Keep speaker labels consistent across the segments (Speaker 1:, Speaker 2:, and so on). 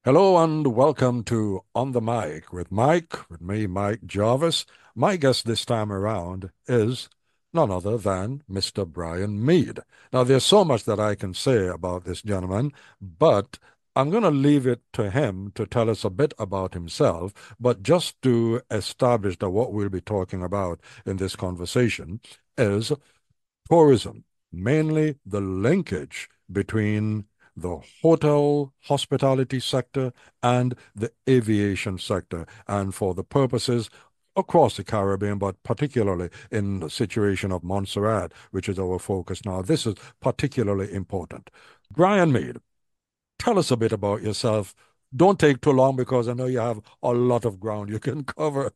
Speaker 1: Hello and welcome to On the Mic with Mike, with me, Mike Jarvis. My guest this time around is none other than Mr. Brian Meade. Now, there's so much that I can say about this gentleman, but I'm going to leave it to him to tell us a bit about himself. But just to establish that what we'll be talking about in this conversation is tourism, mainly the linkage between the hotel hospitality sector and the aviation sector, and for the purposes across the Caribbean, but particularly in the situation of Montserrat, which is our focus now. This is particularly important. Brian Meade, tell us a bit about yourself. Don't take too long because I know you have a lot of ground you can cover.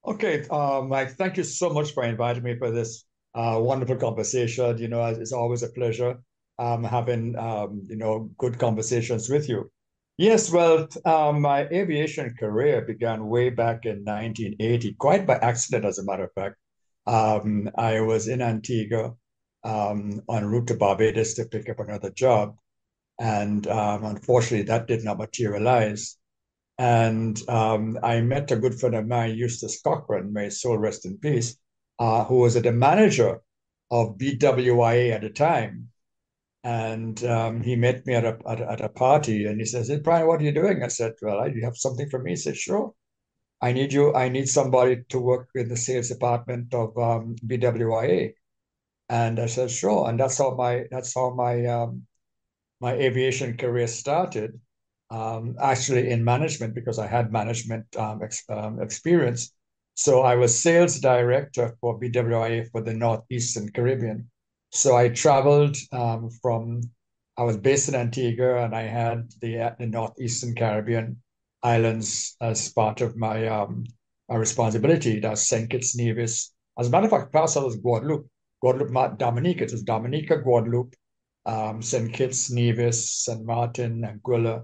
Speaker 2: Okay, Mike, thank you so much for inviting me for this wonderful conversation. It's always a pleasure having good conversations with you. Yes, well, my aviation career began way back in 1980, quite by accident, as a matter of fact. I was in Antigua en route to Barbados to pick up another job, and unfortunately, that did not materialize. And I met a good friend of mine, Eustace Cochran, may his soul rest in peace, who was the manager of BWIA at the time. And he met me at a party and he says, "Hey, Brian, what are you doing?" I said, "Well, you have something for me?" He said, "Sure. I need you. I need somebody to work in the sales department of BWIA." And I said, "Sure." And that's how my aviation career started, actually in management because I had management experience. So I was sales director for BWIA for the Northeastern Caribbean. So I traveled I was based in Antigua and I had the Northeastern Caribbean islands as part of my responsibility. That's St. Kitts, Nevis. As a matter of fact, plus I was Guadeloupe, Dominica. It was Dominica, Guadeloupe, St. Kitts, Nevis, St. Maarten, Anguilla,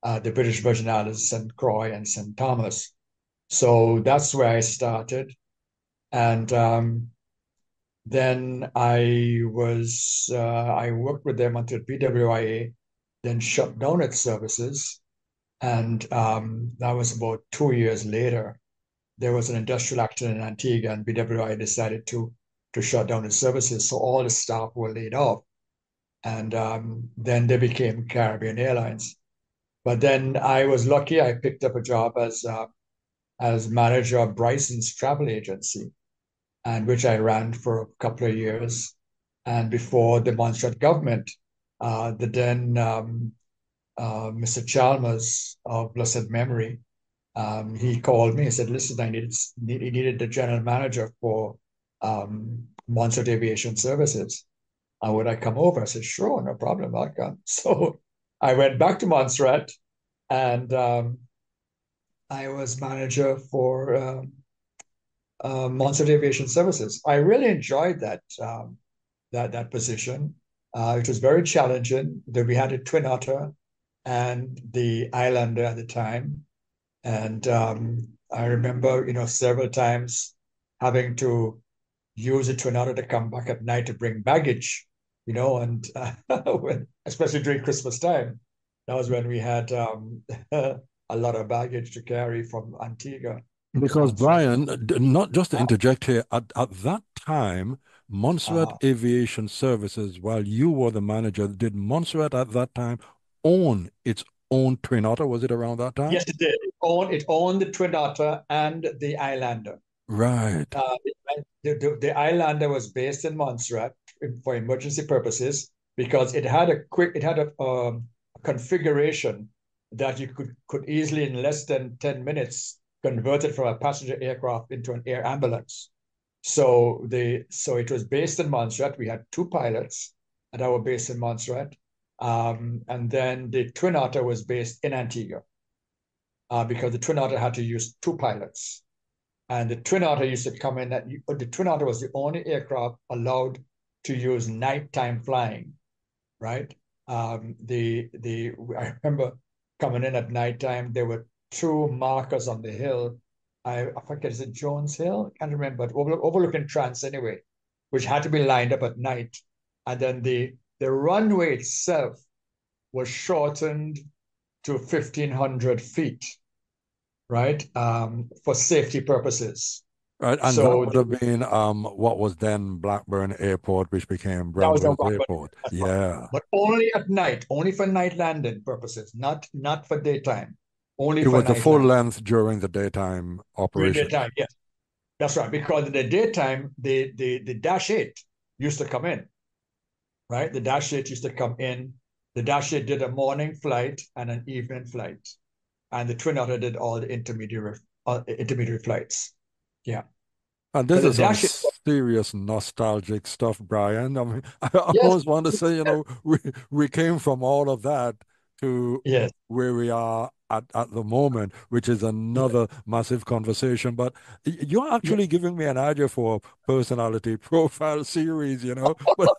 Speaker 2: the British Virgin Islands, St. Croix, and St. Thomas. So that's where I started. And then I worked with them until BWIA then shut down its services. And that was about 2 years later. There was an industrial accident in Antigua, and BWIA decided to shut down its services. So all the staff were laid off. And then they became Caribbean Airlines. But then I was lucky. I picked up a job as manager of Bryson's travel agency, and which I ran for a couple of years. And before the Montserrat government, the then Mr. Chalmers of blessed memory, he called me and said, "Listen, he needed the general manager for Montserrat Aviation Services. Would I come over?" I said, "Sure, no problem, I'll come." So I went back to Montserrat and I was manager for Montserrat Aviation Services. I really enjoyed that position. It was very challenging. That we had a Twin Otter and the Islander at the time, and I remember, several times having to use a Twin Otter to come back at night to bring baggage, and especially during Christmas time. That was when we had a lot of baggage to carry from Antigua to
Speaker 1: Because
Speaker 2: Montserrat.
Speaker 1: Brian, not just to interject here, at that time, Montserrat
Speaker 2: Uh,
Speaker 1: Aviation Services, while you were the manager, did Montserrat at that time own its own Twin Otter? Was it around that time?
Speaker 2: yes, it did. It owned the Twin Otter and the Islander.
Speaker 1: Right.
Speaker 2: Uh, the Islander was based in Montserrat for emergency purposes because it had a configuration that you could easily, in less than 10 minutes, convert it from a passenger aircraft into an air ambulance. So it was based in Montserrat. We had two pilots that were based in Montserrat. And then the Twin Otter was based in Antigua, because the Twin Otter had to use two pilots. And the Twin Otter used to come in the Twin Otter was the only aircraft allowed to use nighttime flying, right? I remember coming in at nighttime, there were two markers on the hill. I forget, is it Jones Hill? I can't remember, but overlooking Trans anyway, which had to be lined up at night. And then the runway itself was shortened to 1,500 feet, right? For safety purposes.
Speaker 1: Right, and that
Speaker 2: So
Speaker 1: would have been what was then Blackburn Airport, which became
Speaker 2: that was on
Speaker 1: Brentwood
Speaker 2: Rockford.
Speaker 1: Airport.
Speaker 2: That's right.
Speaker 1: Yeah.
Speaker 2: But only at night, only for night landing purposes, not for daytime, only
Speaker 1: It
Speaker 2: for
Speaker 1: was the
Speaker 2: night
Speaker 1: full
Speaker 2: landing.
Speaker 1: length during the daytime
Speaker 2: During
Speaker 1: operations.
Speaker 2: daytime, yes, that's right. Because in the daytime, the Dash 8 used to come in, right? The Dash 8 used to come in. The Dash 8 did a morning flight and an evening flight, and the Twin Otter did all the intermediary flights. Yeah,
Speaker 1: And this
Speaker 2: but the
Speaker 1: is some
Speaker 2: Dash 8,
Speaker 1: serious nostalgic stuff, Brian. I mean, I
Speaker 2: yes,
Speaker 1: almost want to say, we came from all of that to
Speaker 2: yes,
Speaker 1: where we are at the moment, which is
Speaker 2: yes,
Speaker 1: another massive conversation. But you're
Speaker 2: yes.
Speaker 1: actually giving me an idea for a personality profile series. But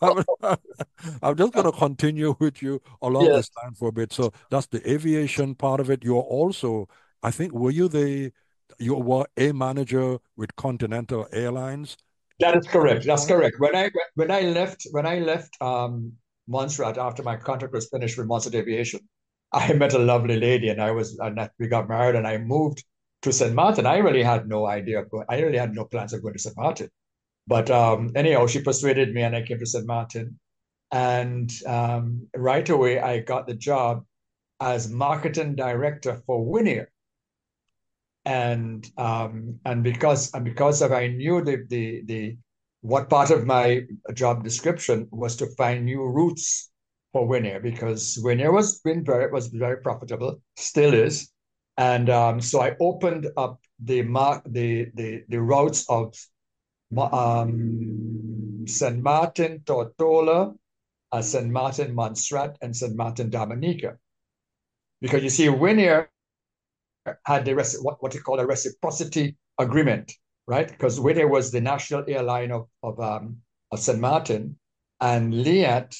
Speaker 1: I'm just going to continue with you along
Speaker 2: Yes.
Speaker 1: this line for a bit. So that's the aviation part of it. You're also, I think, you were a manager with Continental Airlines
Speaker 2: That is
Speaker 1: at one
Speaker 2: correct. That's
Speaker 1: point.
Speaker 2: correct. When I left Montserrat after my contract was finished with Montserrat Aviation, I met a lovely lady, and we got married, and I moved to St. Maarten. I really had no idea. I really had no plans of going to St. Maarten. But anyhow, she persuaded me, and I came to St. Maarten. And right away, I got the job as marketing director for Winair. And because of I knew the what part of my job description was to find new routes for Winair, because Winair was very profitable, still is. And so I opened up the routes of St. Maarten Tortola, St. Maarten Montserrat, and St. Maarten Dominica. Because you see, Winair had what you call a reciprocity agreement, right? Because Winair was the national airline of St. Maarten, and LIAT,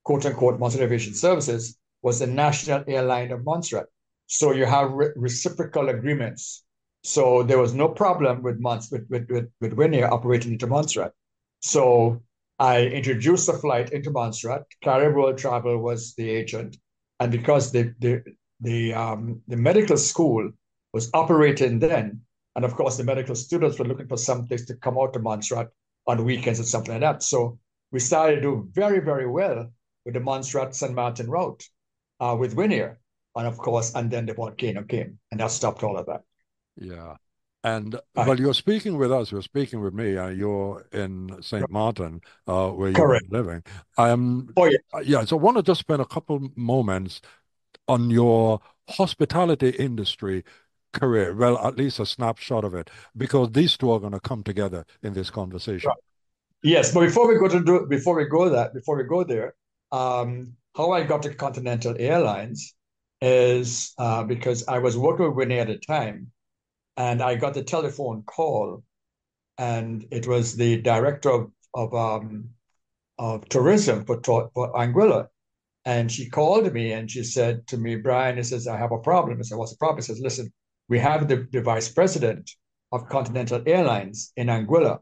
Speaker 2: quote unquote, Montserrat Aviation Services, was the national airline of Montserrat. So you have reciprocal agreements. So there was no problem with Winair operating into Montserrat. So I introduced the flight into Montserrat. Carib World Travel was the agent, and because the medical school was operating then, and of course the medical students were looking for some place to come out to Montserrat on weekends or something like that. So we started to do very, very well with the Montserrat St. Maarten route with Winair. And of course, and then the volcano came, and that stopped all of that.
Speaker 1: Yeah. And
Speaker 2: Right.
Speaker 1: well, you're speaking with us, you're speaking with me, you're in St. Maarten, where you've
Speaker 2: Correct.
Speaker 1: been living. I'm,
Speaker 2: Oh, yeah.
Speaker 1: yeah, so I want to just spend a couple moments on your hospitality industry career. Well, at least a snapshot of it, because these two are going to come together in this
Speaker 2: Right.
Speaker 1: conversation.
Speaker 2: Yes, but before we go there, how I got to Continental Airlines is because I was working with Winair at the time, and I got the telephone call, and it was the director of tourism for Anguilla. And she called me and she said to me, Brian, he says, I have a problem. I said, what's the problem? He says, listen, we have the vice president of Continental Airlines in Anguilla,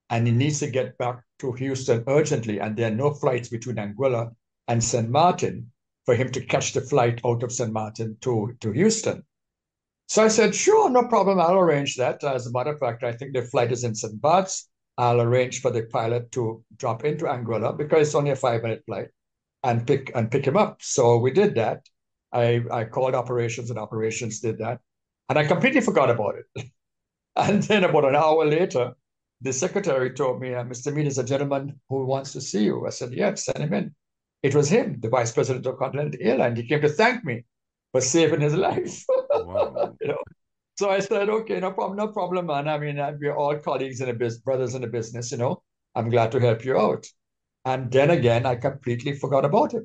Speaker 2: and he needs to get back to Houston urgently. And there are no flights between Anguilla and St. Maarten for him to catch the flight out of St. Maarten to Houston. So I said, sure, no problem. I'll arrange that. As a matter of fact, I think the flight is in St. Bart's. I'll arrange for the pilot to drop into Anguilla because it's only a 5-minute flight and pick him up. So we did that. I called operations, and operations did that. And I completely forgot about it. And then about an hour later, the secretary told me, Mr. Meade is a gentleman who wants to see you. I said, yeah, send him in. It was him, the vice president of Continental Airlines. He came to thank me for saving his life.
Speaker 1: Wow.
Speaker 2: you know. So I said, okay, no problem, man. I mean, we're all colleagues in the business, brothers in the business. I'm glad to help you out. And then again, I completely forgot about it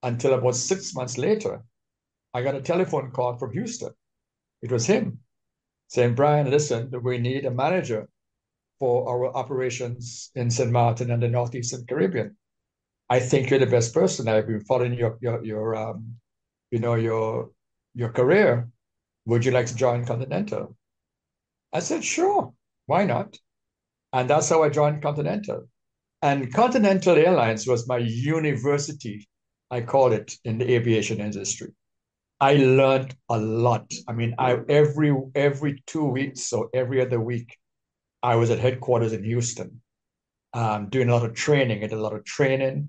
Speaker 2: until about 6 months later. I got a telephone call from Houston. It was him saying, Brian, listen, we need a manager for our operations in St. Maarten and the Northeastern Caribbean. I think you're the best person. I've been following your career. Would you like to join Continental? I said, sure, why not? And that's how I joined Continental. And Continental Airlines was my university, I call it, in the aviation industry. I learned a lot. I mean, I every 2 weeks, so every other week, I was at headquarters in Houston, doing a lot of training. I did a lot of training,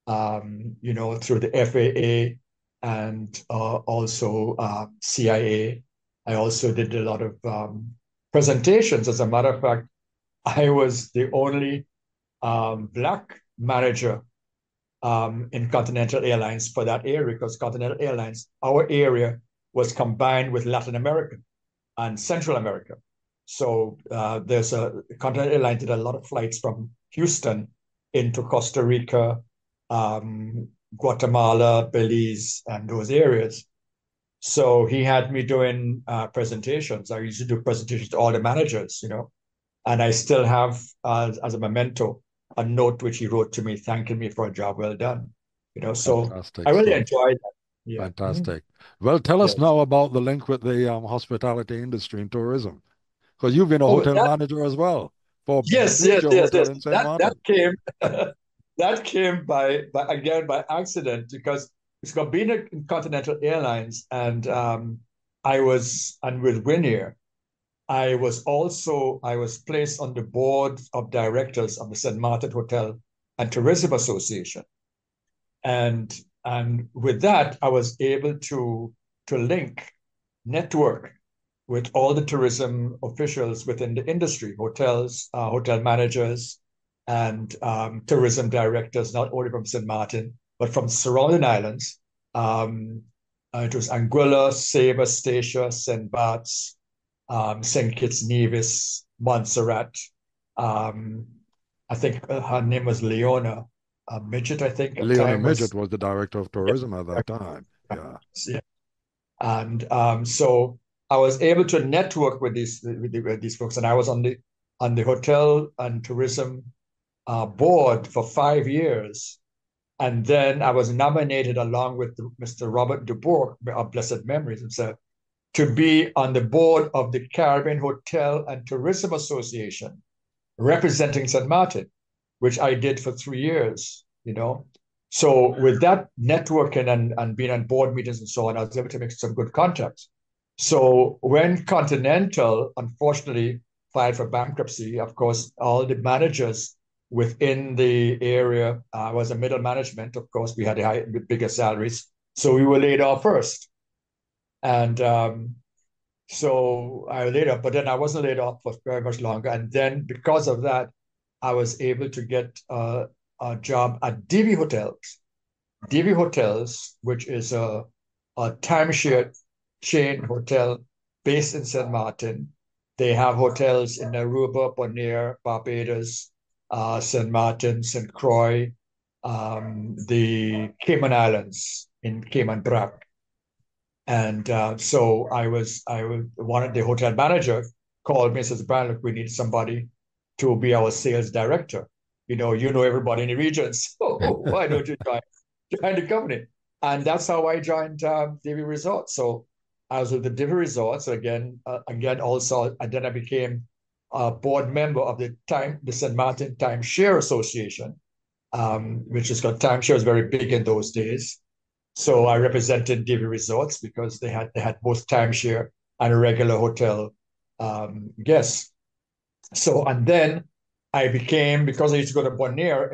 Speaker 2: through the FAA and also CIA. I also did a lot of presentations. As a matter of fact, I was the only black manager in Continental Airlines for that area because Continental Airlines, our area was combined with Latin America and Central America. So there's a Continental Airlines did a lot of flights from Houston into Costa Rica, Guatemala, Belize, and those areas. So he had me doing presentations. I used to do presentations to all the managers, and I still have as a memento a note which he wrote to me thanking me for a job well done. So I
Speaker 1: Fantastic
Speaker 2: really
Speaker 1: stuff.
Speaker 2: enjoyed that. Yeah. Mhm.
Speaker 1: Fantastic. Well, tell us
Speaker 2: Yes.
Speaker 1: now about the link with the hospitality industry and tourism, because you've been a
Speaker 2: Oh,
Speaker 1: hotel
Speaker 2: that
Speaker 1: manager as well for a
Speaker 2: yes, yes,
Speaker 1: major
Speaker 2: yes,
Speaker 1: hotel
Speaker 2: yes.
Speaker 1: in St.
Speaker 2: That
Speaker 1: Maarten.
Speaker 2: came that came by again by accident because it's got been in Continental Airlines and with Winair. I was placed on the board of directors of the St. Maarten Hotel and Tourism Association. And with that, I was able to link, network with all the tourism officials within the industry, hotels, hotel managers, and tourism directors, not only from St. Maarten, but from surrounding islands. It was Anguilla, Saba, Statia, St. Bart's, St. Kitts Nevis, Montserrat. Um, I think her name was Leona Midget, I think at
Speaker 1: Leona
Speaker 2: time
Speaker 1: Midget
Speaker 2: was.
Speaker 1: was the director of
Speaker 2: Yeah,
Speaker 1: tourism at that time. Yeah.
Speaker 2: yeah. And so I was able to network with these folks, and I was on the hotel and tourism board for 5 years. And then I was nominated along with Mr. Robert Dubourg of blessed memories himself to be on the board of the Caribbean Hotel and Tourism Association, representing St. Maarten, which I did for 3 years. So with that networking and being on board meetings and so on, I was able to make some good contacts. So when Continental, unfortunately, filed for bankruptcy, of course, all the managers within the area was a middle management. Of course, we had the bigger salaries. So we were laid off first. And so I was laid off, but then I wasn't laid off for very much longer. And then because of that, I was able to get a job at DV Hotels. DV Hotels, which is a timeshare chain hotel based in St. Maarten. They have hotels in Aruba, Bonaire, Barbados, St. Maarten, St. Croix, the Cayman Islands in Cayman Brac. And so one of the hotel manager called me and says, Brian, look, we need somebody to be our sales director. You know everybody in the region, so why don't you join the company? And that's how I joined Divi Resorts. So I was with the Divi Resorts again also, and then I became a board member of the St. Maarten Timeshare Association, which is called timeshare is very big in those days. So I represented Divi Resorts because they had both timeshare and regular hotel guests. So and then because I used to go to Bonaire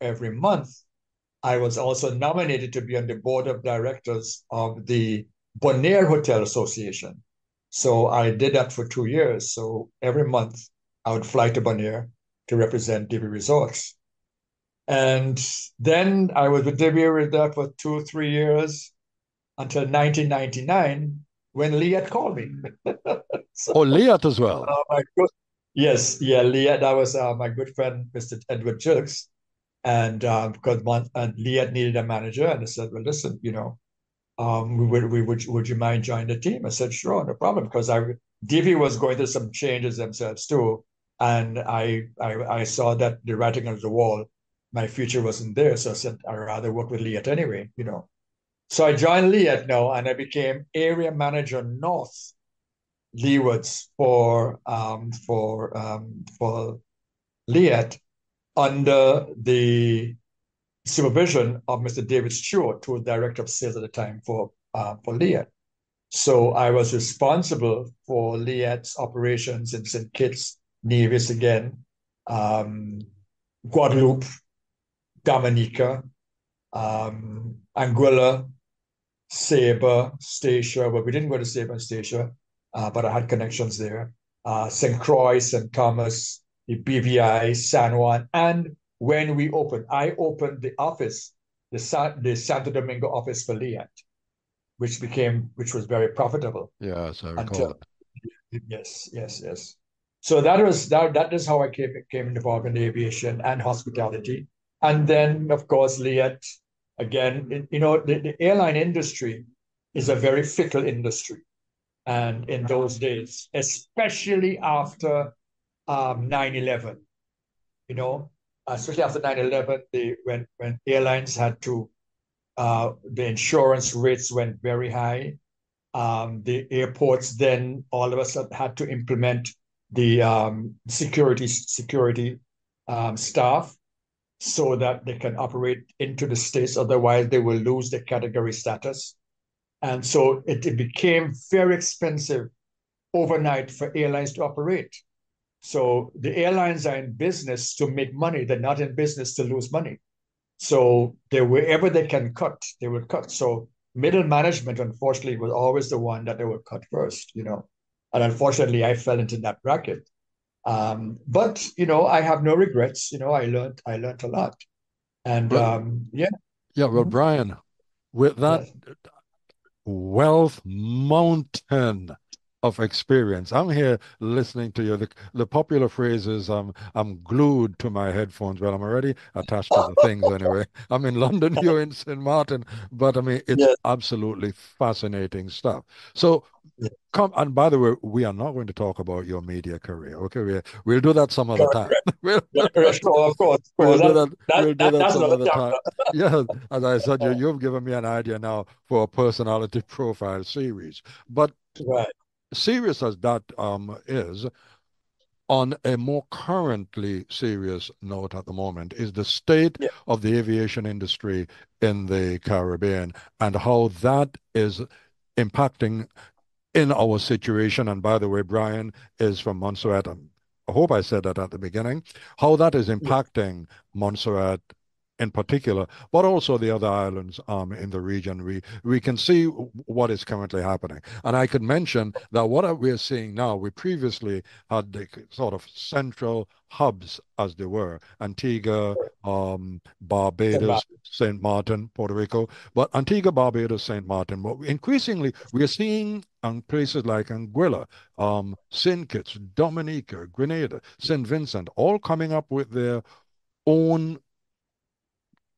Speaker 2: every month, I was also nominated to be on the board of directors of the Bonaire Hotel Association. So I did that for 2 years. So every month I would fly to Bonaire to represent Divi Resorts. And then I was with Divi there for 2, 3 years until 1999 when LIAT called me. So,
Speaker 1: Oh, LIAT as well.
Speaker 2: my good, yes, yeah, LIAT. That was my good friend, Mr. Edward Jerks. And because LIAT needed a manager, and I said, well, listen, would you mind joining the team? I said, sure, no problem, because DV was going through some changes themselves too, and I saw that the writing on the wall, my future wasn't there, so I said I'd rather work with LIAT anyway. So I joined LIAT now, and I became area manager North Leewards for LIAT under the supervision of Mr. David Stewart, who was director of sales at the time for for LIAT. So I was responsible for LIAT's operations in St. Kitts, Nevis again, um, Guadeloupe, Dominica, Anguilla, Sabre, Statia. Well, we didn't go to Sabre and Statia, but I had connections there. St. Croix, St. Thomas, the BVI, San Juan. And when we opened, I opened the office, the Santo Domingo office for LIAT, which was very profitable
Speaker 1: Yes, I
Speaker 2: until,
Speaker 1: recall.
Speaker 2: yes, yes, yes. So that is how I came involved in aviation and hospitality. And then, of course, LIAT, again, the airline industry is a very fickle industry. And in those days, especially after 9/11, you know, especially after 9/11, when airlines had to, the insurance rates went very high. The airports then all of a sudden had to implement the security staff so that they can operate into the states. Otherwise, they will lose their category status. And so it became very expensive overnight for airlines to operate. So the airlines are in business to make money. They're not in business to lose money. So wherever they can cut, they will cut. So middle management, unfortunately, was always the one that they would cut first. And unfortunately, I fell into that bracket. But I have no regrets. I learned a lot. And
Speaker 1: Well,
Speaker 2: yeah.
Speaker 1: yeah, well,
Speaker 2: Mhm.
Speaker 1: Brian, with that
Speaker 2: Yes.
Speaker 1: wealth mountain of experience. I'm here listening to you. The popular phrase is I'm glued to my headphones. Well, I'm already attached to the things anyway. I'm in London, you're in St. Martin, but I mean it's
Speaker 2: Yes.
Speaker 1: absolutely fascinating stuff. So
Speaker 2: Yes.
Speaker 1: come, and by the way, we are not going to talk about your media career. Okay, we'll do that some other
Speaker 2: Correct.
Speaker 1: time. We'll
Speaker 2: Correct.
Speaker 1: do
Speaker 2: Correct.
Speaker 1: that.
Speaker 2: Sure, of course. Of
Speaker 1: We'll
Speaker 2: course.
Speaker 1: do
Speaker 2: That,
Speaker 1: that.
Speaker 2: that,
Speaker 1: We'll do
Speaker 2: that
Speaker 1: that
Speaker 2: that's
Speaker 1: some
Speaker 2: another
Speaker 1: other time.
Speaker 2: chapter.
Speaker 1: Yeah, as I said, you've given me an idea now for a personality profile series. But
Speaker 2: Right.
Speaker 1: serious as that is, on a more currently serious note at the moment, is the state
Speaker 2: Yeah.
Speaker 1: of the aviation industry in the Caribbean and how that is impacting in our situation. And by the way, Brian is from Montserrat. I hope I said that at the beginning. How that is
Speaker 2: Yeah.
Speaker 1: impacting Montserrat in particular, but also the other islands in the region. We can see what is currently happening. And I could mention that what we're seeing now, we previously had the sort of central hubs, as they were, Antigua,
Speaker 2: St.
Speaker 1: Barbados,
Speaker 2: Maarten.
Speaker 1: St. Martin, Puerto Rico, but Antigua, Barbados, St. Martin. But increasingly, we are seeing places like Anguilla, St. Kitts, Dominica, Grenada, St. Vincent, all coming up with their own,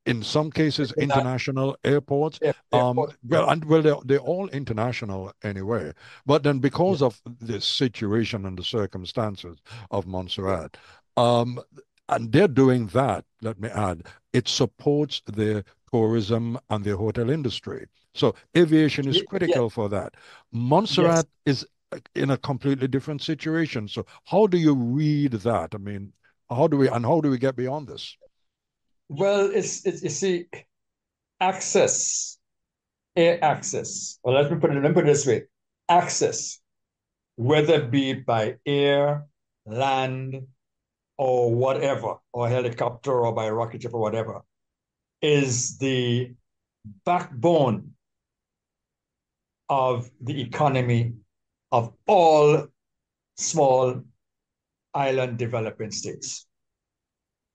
Speaker 1: in some cases, international airports.
Speaker 2: Airport. Yeah.
Speaker 1: They're all international anyway. But then,
Speaker 2: Yeah.
Speaker 1: because of the situation and the circumstances of Montserrat, um, and they're doing that, let me add, it supports the tourism and the hotel industry. So aviation is
Speaker 2: Yeah.
Speaker 1: critical for that.
Speaker 2: Yes.
Speaker 1: Montserrat is in a completely different situation. So how do you read that? I mean, how do we get beyond this?
Speaker 2: Well, it's you see, access, air access. Well, let me put it this way. Access, whether it be by air, land, or whatever, or helicopter or by rocket ship or whatever, is the backbone of the economy of all small island developing states.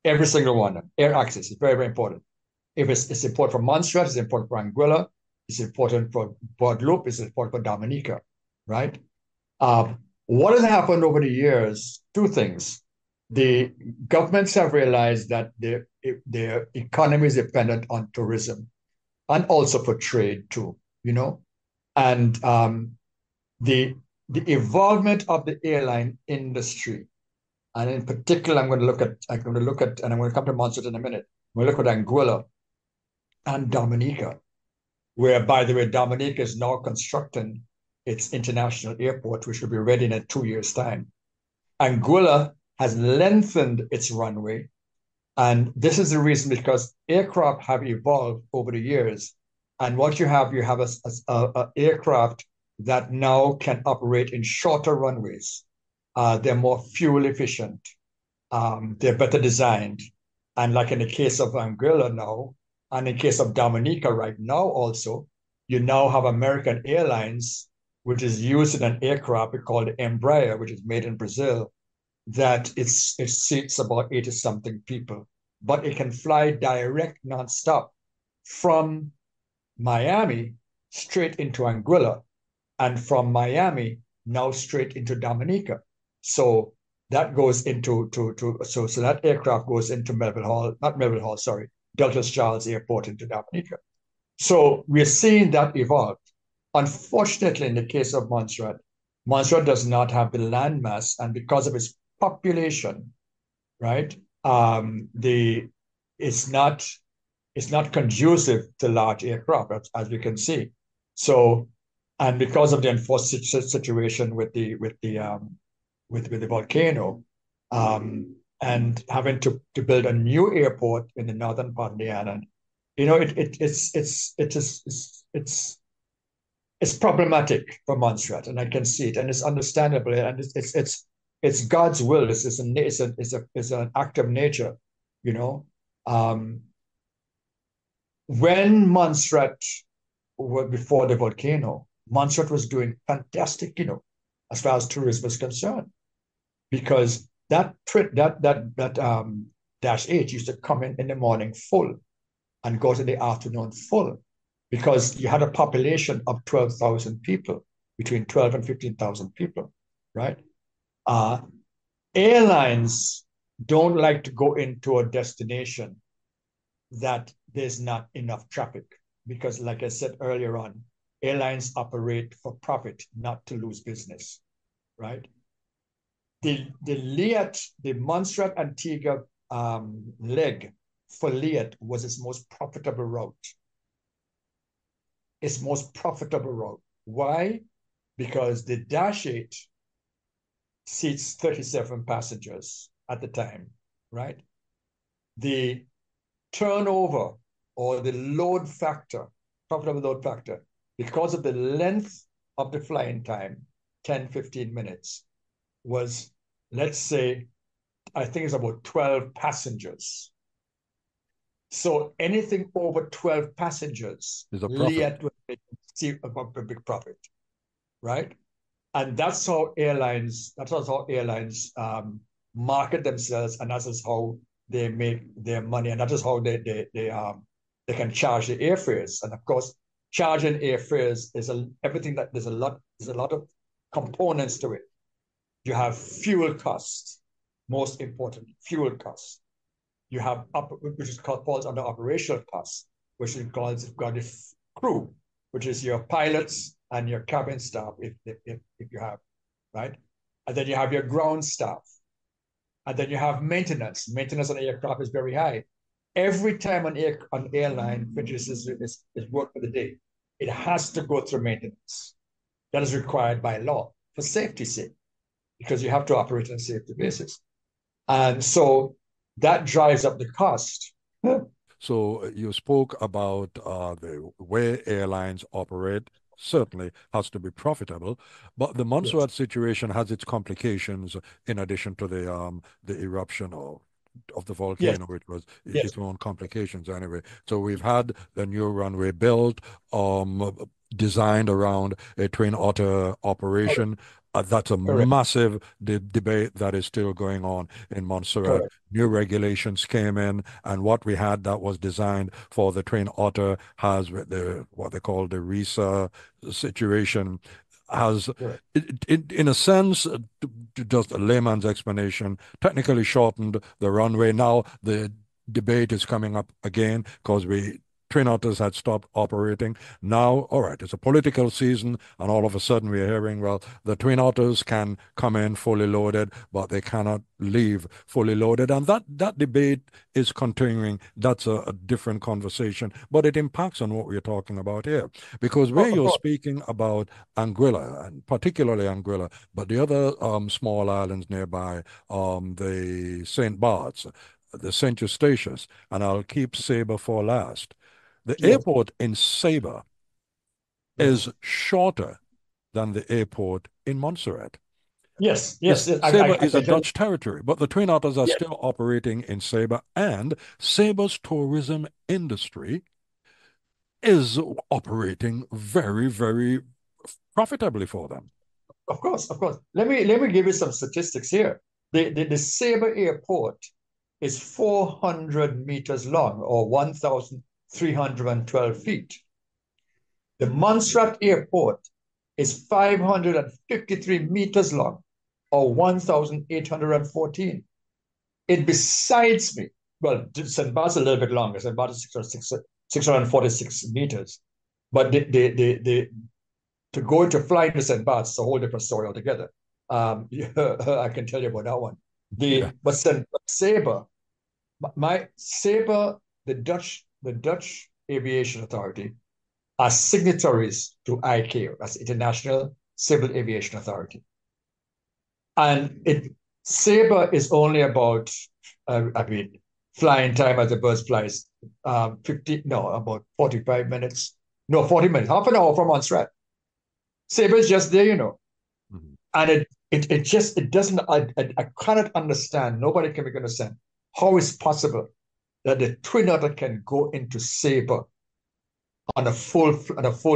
Speaker 2: Every single one. Air access is very, very important. If it's important for Montserrat, it's important for Anguilla, it's important for Guadeloupe, it's important for Dominica, right? What has happened over the years? Two things. The governments have realized that their economy is dependent on tourism and also for trade too, you know? And the the involvement of the airline industry, and in particular, and I'm going to come to Montserrat in a minute. I'm going to look at Anguilla and Dominica, where, by the way, Dominica is now constructing its international airport, which will be ready in 2 years' time. Anguilla has lengthened its runway, and this is the reason because aircraft have evolved over the years, And what you have a aircraft that now can operate in shorter runways. They're more fuel efficient. They're better designed. And like in the case of Anguilla now, and in case of Dominica right now also, you now have American Airlines, which is using an aircraft called the Embraer, which is made in Brazil, that it seats about 80 something people, but it can fly direct nonstop from Miami straight into Anguilla, and from Miami now straight into Dominica. So that goes into so that aircraft goes into Melville Hall, not Melville Hall, sorry, Douglas Charles Airport into Dominica. So we're seeing that evolve. Unfortunately, in the case of Montserrat, Montserrat does not have the landmass, and because of its population, right, the it's not it's not conducive to large aircraft, as we can see. So, and because of the enforced situation with the volcano, and having to build a new airport in the northern part of the island, you know, it's problematic for Montserrat, and I can see it, and it's understandable, and it's God's will. It's an act of nature, you know. Um, when Montserrat before the volcano, Montserrat was doing fantastic, you know, as far as tourism is concerned, because that trip that dash eight used to come in the morning full and go to the afternoon full, because you had a population of 12,000 people, between 12 and 15,000 people, right? Uh, Airlines don't like to go into a destination that there's not enough traffic, because, like I said earlier on, airlines operate for profit, not to lose business, right? The LIAT, the Montserrat Antigua leg for LIAT was its most profitable route. Its most profitable route. Why? Because the Dash 8 seats 37 passengers at the time, right? The turnover or the load factor, profitable load factor, because of the length of the flying time, 10, 15 minutes, was, let's say, I think it's about 12 passengers. So anything over 12 passengers,
Speaker 1: Is a profit.
Speaker 2: LIAT would see a big profit, right? And that's how airlines market themselves, and that is how they make their money, and that is how they can charge the airfares. And of course, charging airfares is everything that there's a lot of components to it. You have fuel costs, most important, fuel costs. You have which is called falls under operational costs, which includes got the crew, which is your pilots and your cabin staff, if you have, right? And then you have your ground staff, and then you have maintenance. Maintenance on the aircraft is very high. Every time an airline finishes its work for the day, it has to go through maintenance. That is required by law for safety's sake, because you have to operate on a safety basis. And so that drives up the cost.
Speaker 1: So you spoke about the way airlines operate. Certainly has to be profitable, but the
Speaker 2: Yes.
Speaker 1: Montserrat situation has its complications in addition to the eruption of the
Speaker 2: Yes.
Speaker 1: volcano, which was
Speaker 2: Yes.
Speaker 1: its own complications anyway. So we've had the new runway built, designed around a twin otter
Speaker 2: Correct.
Speaker 1: operation. That's a
Speaker 2: Correct.
Speaker 1: massive debate that is still going on in Montserrat.
Speaker 2: Correct.
Speaker 1: New regulations came in, and what we had that was designed for the twin otter has with the what they call the RISA situation has,
Speaker 2: Correct.
Speaker 1: in a sense, just a layman's explanation, technically shortened the runway. Now the debate is coming up again because Twin Otters had stopped operating. Now, all right, it's a political season, and all of a sudden we're hearing, well, the Twin Otters can come in fully loaded, but they cannot leave fully loaded. And that debate is continuing. That's a different conversation, but it impacts on what we're talking about here. Because where
Speaker 2: Of
Speaker 1: you're
Speaker 2: course.
Speaker 1: speaking about Anguilla, and particularly Anguilla, but the other small islands nearby, the St. Barts, the St. Eustatius, and I'll keep Sabre for last. The
Speaker 2: Yes,
Speaker 1: airport in Sabre is
Speaker 2: yes,
Speaker 1: shorter than the airport in Montserrat.
Speaker 2: yes, yes,
Speaker 1: Yes,
Speaker 2: yes.
Speaker 1: Sabre
Speaker 2: I
Speaker 1: is a
Speaker 2: can tell you.
Speaker 1: Dutch territory, but the Twin Otters are
Speaker 2: Yes,
Speaker 1: still operating in Sabre, and Sabre's tourism industry is operating very, very profitably for them.
Speaker 2: of course, of course. Let me give you some statistics here. The Sabre Airport is 400 meters long, or 1,312 feet. The Montserrat Airport is 553 meters long, or 1,814. It besides me, well, St. Bart's a little bit longer. St. Bart's is 646 meters. But to go to fly to St. Bart's is a whole different story altogether. I can tell you about that one.
Speaker 1: Yeah.
Speaker 2: But Sabre, my Sabre, the Dutch Aviation Authority, are signatories to ICAO, that's International Civil Aviation Authority. And Sabre is only about, flying time as the bird flies, 50, no, about 45 minutes. No, 40 minutes, half an hour from Montserrat. Sabre is just there,
Speaker 1: Mhm.
Speaker 2: And it doesn't, I cannot understand, nobody can make understand how it's possible that the Twin Otter can go into Sabre on a full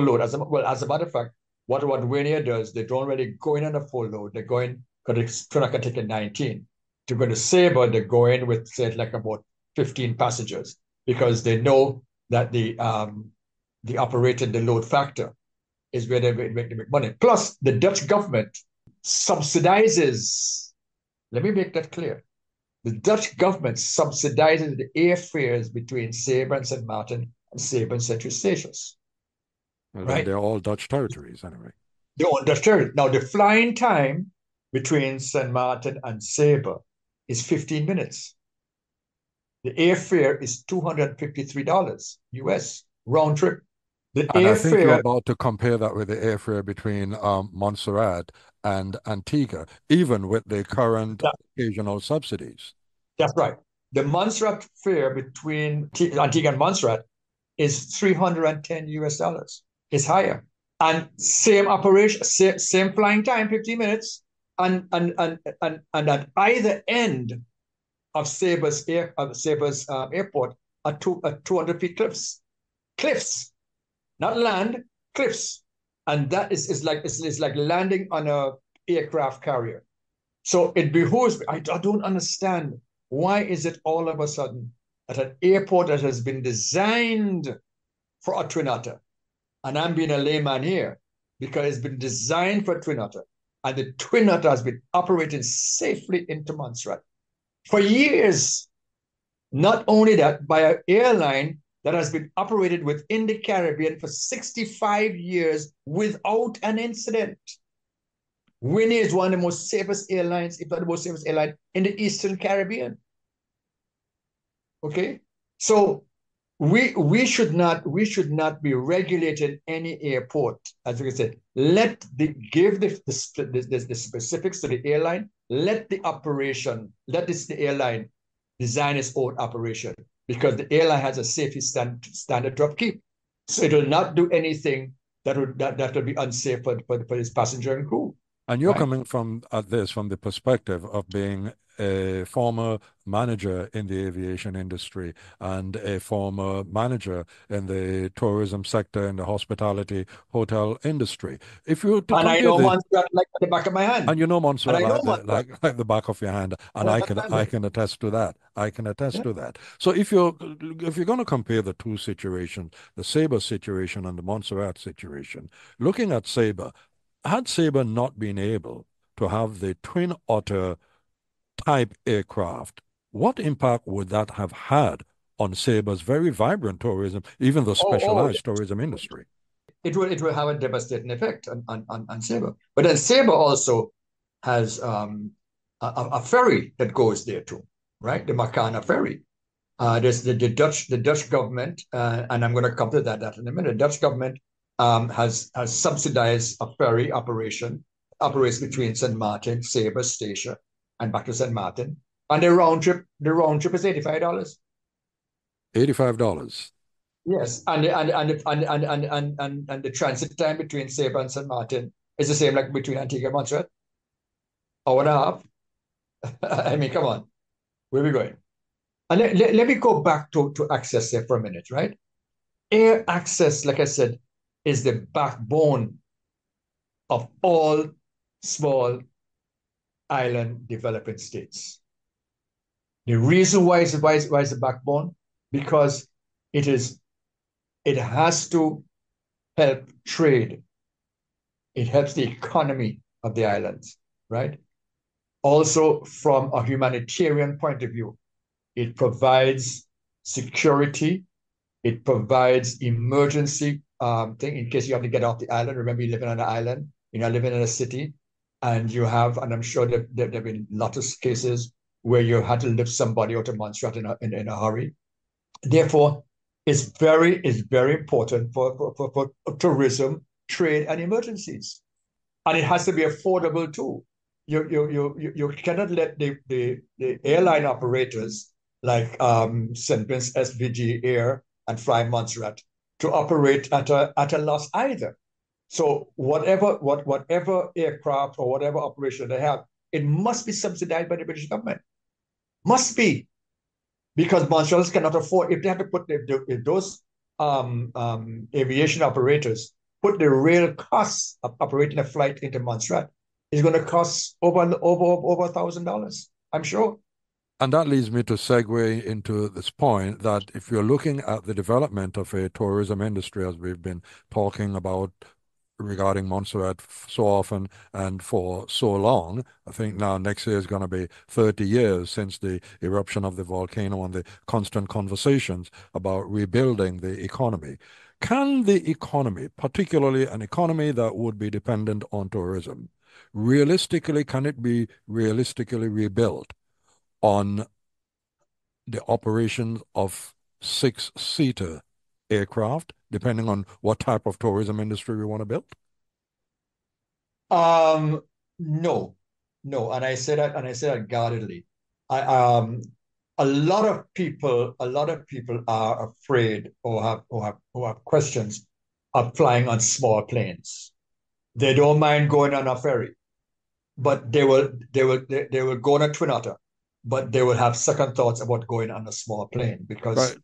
Speaker 2: load. As a matter of fact, what Winair does, they don't really go in on a full load. They're going because the can take a 19. To go to Sabre, they go in with say like about 15 passengers because they know that the operated the load factor is where they make money. Plus, the Dutch government subsidizes. Let me make that clear. The Dutch government subsidizes the airfares between Sabre and St. Maarten and Sabre and St. Eustatius,
Speaker 1: Well, then
Speaker 2: right?
Speaker 1: they're all Dutch territories anyway.
Speaker 2: They understand it. Now, the flying time between St. Maarten and Sabre is 15 minutes. The airfare is $253 US round trip. The
Speaker 1: And I think you're
Speaker 2: airfare,
Speaker 1: about to compare that with the airfare between Montserrat and Antigua, even with the current
Speaker 2: that,
Speaker 1: occasional subsidies.
Speaker 2: that's right. The Montserrat fare between Antigua and Montserrat is 310 US dollars. It's higher. And same operation, same flying time, 15 minutes. And at either end of Sabre's airport are 200 feet cliffs, not land, cliffs. And that is like landing on a aircraft carrier. So it behooves me. I don't understand why is it all of a sudden at an airport that has been designed for a twin otter, and I'm being a layman here because it's been designed for twin otter, and the twin otter has been operating safely into Montserrat for years. Not only that, by an airline that has been operated within the Caribbean for 65 years without an incident. Winair is one of the most safest airlines, if not the most safest airline in the Eastern Caribbean. Okay, so we should not be regulating any airport, as we said. Give the specifics to the airline. Let the airline design its own operation because the airline has a safety standard to upkeep. So it will not do anything that will be unsafe for its passenger and crew,
Speaker 1: And you're
Speaker 2: right?
Speaker 1: coming from at this from the perspective of being a former manager in the aviation industry and a former manager in the tourism sector, in the hospitality hotel industry. If you were to
Speaker 2: And I
Speaker 1: compare
Speaker 2: know
Speaker 1: the
Speaker 2: Montserrat like at the back of my hand.
Speaker 1: and you know
Speaker 2: And
Speaker 1: Montserrat
Speaker 2: I know
Speaker 1: like the
Speaker 2: Montserrat.
Speaker 1: like the back of your hand, and
Speaker 2: I
Speaker 1: I
Speaker 2: understand
Speaker 1: can attest to that. I can attest
Speaker 2: it.
Speaker 1: to that. So if you're going to compare the two situations, the Sabre situation and the Montserrat situation, looking at Sabre, had Sabre not been able to have the Twin Otter type aircraft, what impact would that have had on Sabre's very vibrant tourism, even the
Speaker 2: Oh,
Speaker 1: specialized tourism industry?
Speaker 2: it will have a devastating effect on Sabre. But then Sabre also has a ferry that goes there too, right? The Makana ferry. There's the Dutch government, and I'm going to come to that in a minute. The Dutch government has subsidized a ferry operation, operates between St. Maarten, Sabre, Statia, and back to St. Maarten. And the round trip is $85.
Speaker 1: $85.
Speaker 2: Yes, and the transit time between Saba and St Maarten is the same like between Antigua and Montserrat, hour and a half. I mean, come on, where are we going? And let me go back to access there for a minute, right? Air access, like I said, is the backbone of all small island developing states. The reason why is the backbone? Because it is it has to help trade. It helps the economy of the islands, right? Also, from a humanitarian point of view, it provides security. It provides emergency thing in case you have to get off the island. Remember, you're living on an island, you're not living in a city, and you have, and I'm sure there have been lots of cases where you had to lift somebody out of Montserrat in a hurry. Therefore, it's very important for tourism, trade, and emergencies. And it has to be affordable too. You cannot let the airline operators like St. Vincent SVG Air and Fly Montserrat to operate at a loss either. So whatever aircraft or whatever operation they have, it must be subsidized by the British government. Must be, because Montrealers cannot afford, if they have to put if those aviation operators put the real costs of operating a flight into Montserrat, it's going to cost over $1,000, I'm sure.
Speaker 1: And that leads me to segue into this point that if you're looking at the development of a tourism industry, as we've been talking about regarding Montserrat so often and for so long, I think now next year is going to be 30 years since the eruption of the volcano and the constant conversations about rebuilding the economy. Can the economy, particularly an economy that would be dependent on tourism, realistically, can it be realistically rebuilt on the operation of six-seater aircraft, depending on what type of tourism industry we want to build?
Speaker 2: Um, no, no, and I say that guardedly. I a lot of people are afraid or have questions of flying on small planes. They don't mind going on a ferry, but they will go on a twin otter, but they will have second thoughts about going on a small plane
Speaker 1: Right.
Speaker 2: because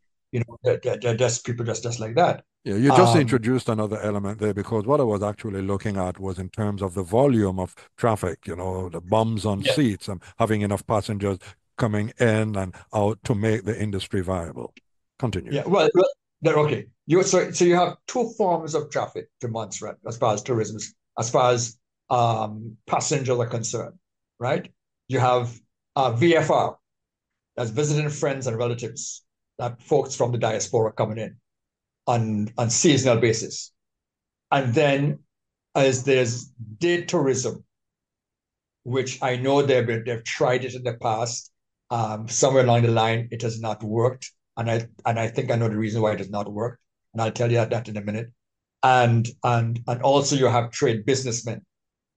Speaker 2: they're just people just like that.
Speaker 1: Yeah, you just
Speaker 2: Um,
Speaker 1: introduced another element there because what I was actually looking at was in terms of the volume of traffic, the bums on
Speaker 2: yeah,
Speaker 1: seats and having enough passengers coming in and out to make the industry viable. Continue.
Speaker 2: yeah. Well, they're okay. So you have two forms of traffic to Montserrat as far as tourism, as far as passengers are concerned, right? You have VFR, that's visiting friends and relatives, that folks from the diaspora coming in on seasonal basis. And then as there's day tourism, which I know they've tried it in the past. Somewhere along the line, it has not worked, and I think I know the reason why it has not worked, and I'll tell you that in a minute. And also you have trade businessmen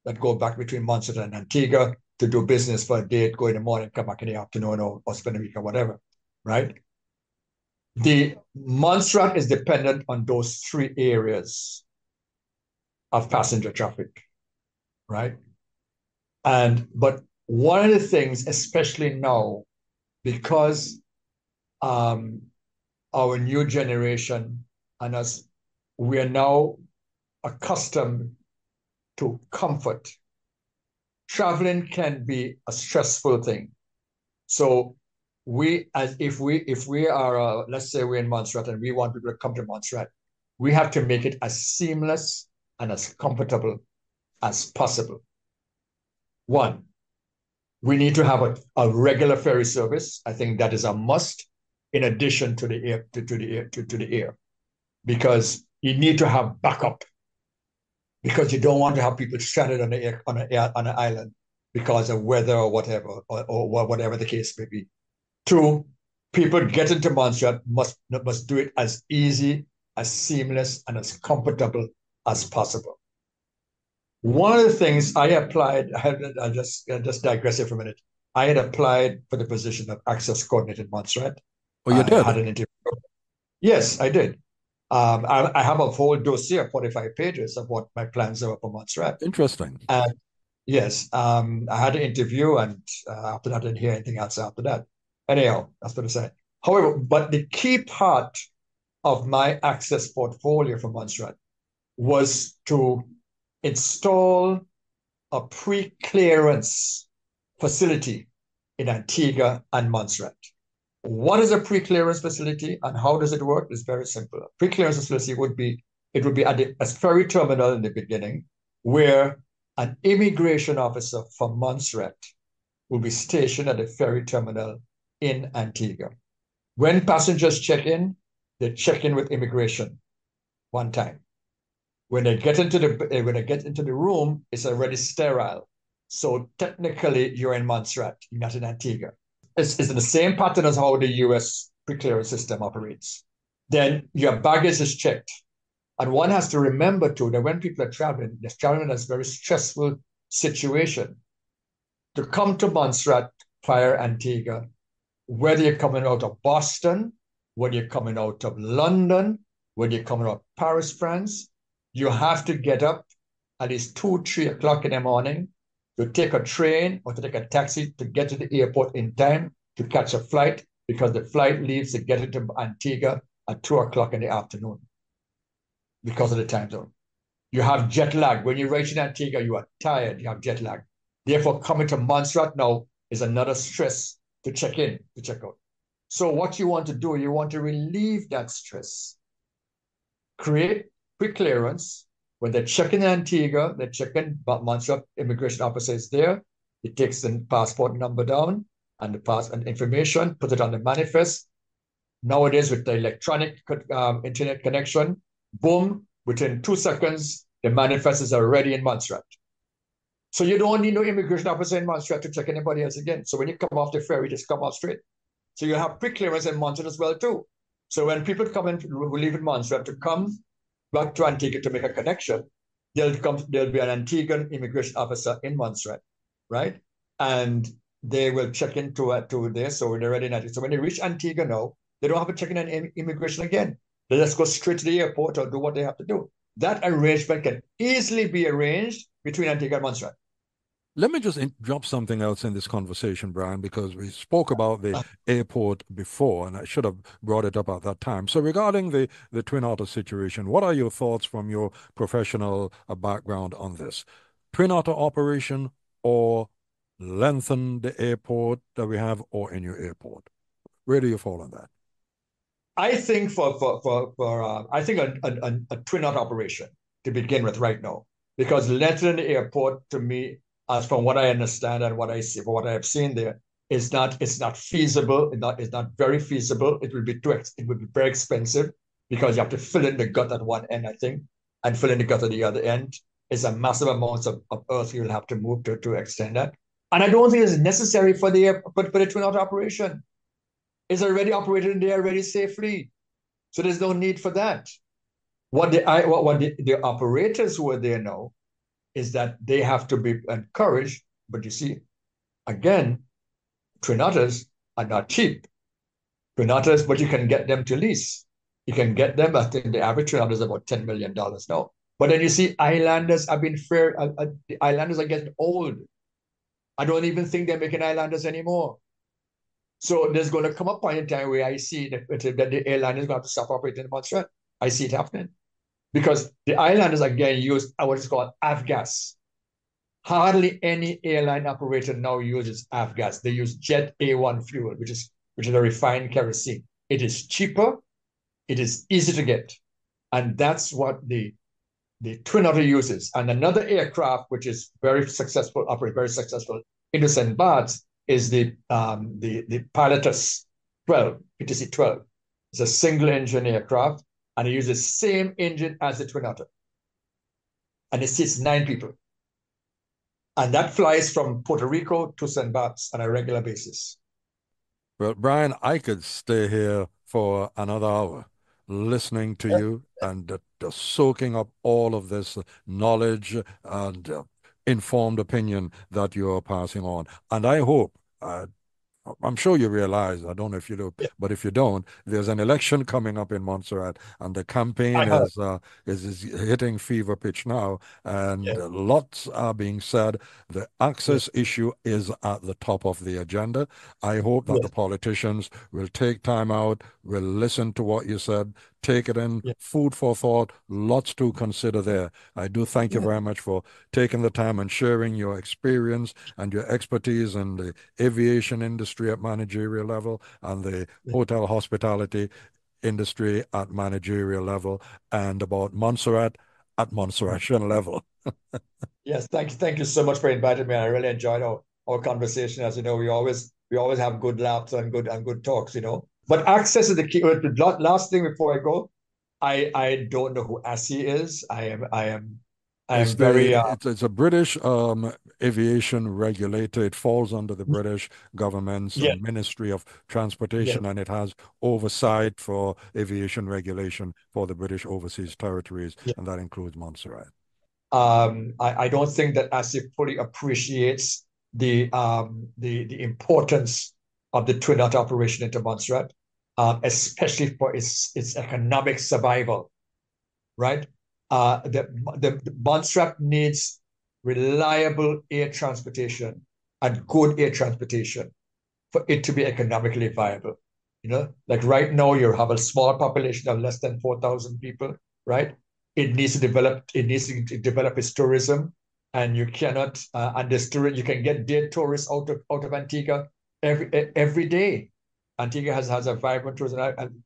Speaker 2: that go back between Montserrat and Antigua to do business for a day, go in the morning, come back in the afternoon, or spend a week or whatever, right? The Montserrat is dependent on those three areas of passenger traffic, right? But one of the things, especially now, because um, our new generation and us, we are now accustomed to comfort. Traveling can be a stressful thing. So if we are let's say we're in Montserrat and we want people to come to Montserrat, we have to make it as seamless and as comfortable as possible. One, we need to have a regular ferry service. I think that is a must, in addition to the air to the air, because you need to have backup, because you don't want to have people stranded on the air, on an island because of weather or whatever, or whatever the case may be. Two, people getting to Montserrat must do it as easy, as seamless, and as comfortable as possible. One of the things I applied, I just digress here for a minute. I had applied for the position of access coordinator in Montserrat.
Speaker 1: Oh, you
Speaker 2: I
Speaker 1: did?
Speaker 2: had an interview. Yes, I did. I have a whole dossier of 45 pages of what my plans are for Montserrat.
Speaker 1: Interesting.
Speaker 2: And yes, I had an interview, and after that, I didn't hear anything else after that. Anyhow, that's what I said. However, but the key part of my access portfolio for Montserrat was to install a pre-clearance facility in Antigua and Montserrat. What is a pre-clearance facility and how does it work? It's very simple. A pre-clearance facility would be at a ferry terminal in the beginning where an immigration officer from Montserrat will be stationed at the ferry terminal in Antigua. When passengers check in, they check in with immigration one time. When they get into the room, it's already sterile. So technically, you're in Montserrat, you're not in Antigua. It's the same pattern as how the US pre-clearance system operates. Then your baggage is checked. And one has to remember too that when people are traveling, they're traveling in a very stressful situation. To come to Montserrat via Antigua, whether you're coming out of Boston, whether you're coming out of London, whether you're coming out of Paris, France, you have to get up at least 2, 3 o'clock in the morning to take a train or to take a taxi to get to the airport in time to catch a flight because the flight leaves to get into Antigua at 2 o'clock in the afternoon because of the time zone. You have jet lag. When you reach in Antigua, you are tired, you have jet lag. Therefore, coming to Montserrat now is another stress to check in, to check out. So what you want to do, you want to relieve that stress. Create quick clearance. When they check in Antigua, they check in, but Montserrat immigration officer is there. He takes the passport number down and the passport information, put it on the manifest. Nowadays, with the electronic internet connection, boom, within 2 seconds, the manifest is already in Montserrat. So you don't need no immigration officer in Montserrat to check anybody else again. So when you come off the ferry, just come off straight. So you have pre-clearance in Montserrat as well too. So when people come in, who leave in Montserrat to come back to Antigua to make a connection, there'll be an Antiguan immigration officer in Montserrat, right? And they will check into to there. So they're ready in. So when they reach Antigua now, they don't have to check in on immigration again. They just go straight to the airport or do what they have to do. That arrangement can easily be arranged between Antigua and Montserrat.
Speaker 1: Let me just drop something else in this conversation, Brian, because we spoke about the airport before, and I should have brought it up at that time. So regarding the Twin Otter situation, what are your thoughts from your professional background on this? Twin Otter operation or lengthen the airport that we have or in your airport? Where do you fall on that?
Speaker 2: I think I think a twin otter operation to begin with right now, because lengthening the airport to me, as from what I understand and what I see, what I have seen there, it's not feasible. It's not very feasible. It will be it would be very expensive because you have to fill in the gut at one end, I think, and fill in the gut at the other end. It's a massive amount of earth you'll have to move to extend that. And I don't think it's necessary for the twin otter operation. It's already operating there already safely. So there's no need for that. The operators who are there now is that they have to be encouraged. But you see, again, twin otters are not cheap. Twin otters, but you can get them to lease. You can get them, I think the average twin otter is about $10 million now. But then you see, islanders have been fair. The islanders are getting old. I don't even think they're making islanders anymore. So there's going to come a point in time where I see that the airline is going to have to stop operating in Montserrat. I see it happening because the islanders again use what is called avgas. Hardly any airline operator now uses avgas. They use Jet A1 fuel, which is a refined kerosene. It is cheaper, it is easy to get, and that's what the Twin Otter uses. And another aircraft which is very successful, operate very successful in the St Barts is the Pilatus 12, PTC 12. It's a single engine aircraft and it uses the same engine as the Twin Otter. And it seats 9 people. And that flies from Puerto Rico to St. Barts on a regular basis.
Speaker 1: Well, Brian, I could stay here for another hour listening to you and just soaking up all of this knowledge and informed opinion that you're passing on. And I hope I'm sure you realize, I don't know if you do,
Speaker 2: Yeah,
Speaker 1: but if you don't, there's an election coming up in Montserrat, and the
Speaker 2: I
Speaker 1: campaign
Speaker 2: heard.
Speaker 1: is hitting fever pitch now, and
Speaker 2: Yeah,
Speaker 1: lots are being said. The
Speaker 2: yeah,
Speaker 1: access issue is at the top of the agenda. I hope that
Speaker 2: yeah,
Speaker 1: the politicians will take time out, will listen to what you said, take it in,
Speaker 2: yeah,
Speaker 1: food for thought, lots to consider there. I do thank you
Speaker 2: yeah,
Speaker 1: very much for taking the time and sharing your experience and your expertise in the aviation industry at managerial level and the
Speaker 2: yeah.
Speaker 1: hotel hospitality industry at managerial level and about Montserrat at Montserratian level.
Speaker 2: Yes, thank you so much for inviting me. I really enjoyed our conversation. As you know, we always have good laughs and good talks, you know. But access is the key. The last thing before I go, I don't know who ASI is. I am very
Speaker 1: It's a British aviation regulator. It falls under the British government's
Speaker 2: yeah,
Speaker 1: Ministry of
Speaker 2: yeah,
Speaker 1: Transportation, and it has oversight for aviation regulation for the British overseas territories,
Speaker 2: yeah.
Speaker 1: and that includes Montserrat.
Speaker 2: I don't think that ASI fully appreciates the importance of the twin otter operation into Montserrat, especially for its economic survival, right? The Montserrat needs reliable air transportation and good air transportation for it to be economically viable. You know, like right now you have a small population of less than 4,000 people, right? It needs to develop its tourism, and you cannot, and this tourist, you can get day tourists out of Antigua every day. Antigua has a vibrant tourism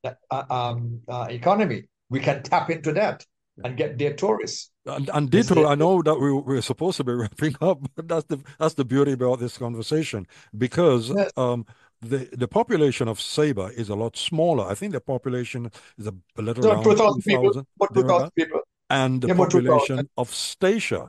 Speaker 2: economy. We can tap into that and get day tourists.
Speaker 1: And
Speaker 2: This
Speaker 1: Dito,
Speaker 2: is
Speaker 1: I know that we're supposed to be wrapping up, but that's the beauty about this conversation because
Speaker 2: yes,
Speaker 1: the population of Sabre is a lot smaller. I think the population is a little
Speaker 2: so
Speaker 1: around
Speaker 2: 2,000 people,
Speaker 1: 2,000
Speaker 2: about 2,000
Speaker 1: thereabout,
Speaker 2: people,
Speaker 1: and the
Speaker 2: yeah, about 2,000.
Speaker 1: population of Statia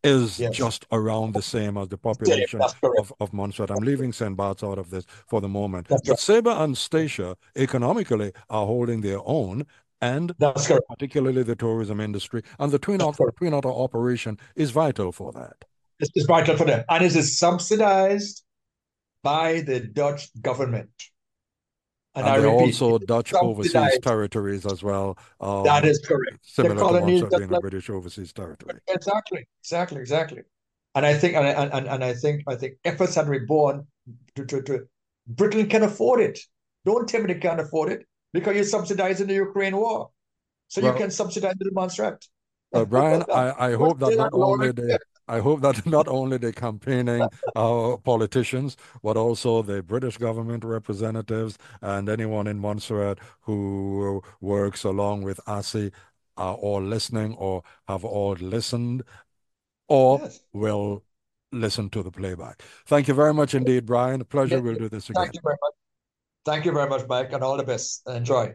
Speaker 1: is
Speaker 2: Yes,
Speaker 1: just around the same as the
Speaker 2: same.
Speaker 1: population
Speaker 2: That's correct.
Speaker 1: of Montserrat. I'm leaving St. Bart's out of this for the moment.
Speaker 2: That's
Speaker 1: But
Speaker 2: right.
Speaker 1: Sabre and Statia economically are holding their own, and
Speaker 2: That's correct.
Speaker 1: particularly the tourism industry, and the
Speaker 2: That's correct.
Speaker 1: Twin Otter operation is vital for that.
Speaker 2: It's vital for them. And it is subsidized by the Dutch government. And
Speaker 1: And
Speaker 2: I
Speaker 1: there are
Speaker 2: repeat, it
Speaker 1: also
Speaker 2: is
Speaker 1: Dutch overseas
Speaker 2: subsidized.
Speaker 1: territories as well,
Speaker 2: That is correct. The
Speaker 1: similar to
Speaker 2: colonies
Speaker 1: Montserrat
Speaker 2: just
Speaker 1: being a
Speaker 2: like
Speaker 1: British overseas territory.
Speaker 2: exactly. And I think and I think efforts had been born to Britain can afford it. Don't tell me they can't afford it because you're subsidizing the Ukraine war. So you
Speaker 1: Well,
Speaker 2: can subsidize the Montserrat.
Speaker 1: Brian, I
Speaker 2: Don't
Speaker 1: hope that
Speaker 2: say that,
Speaker 1: not
Speaker 2: Lord.
Speaker 1: only the I hope that not only the campaigning politicians, but also the British government representatives and anyone in Montserrat who works along with ASI are all listening or have all listened or
Speaker 2: Yes.
Speaker 1: will listen to the playback. Thank you very much indeed, Brian. A pleasure.
Speaker 2: Yeah,
Speaker 1: We'll
Speaker 2: yeah.
Speaker 1: do this
Speaker 2: Thank
Speaker 1: again.
Speaker 2: you very much. Thank you very much, Mike, and all the best. Enjoy.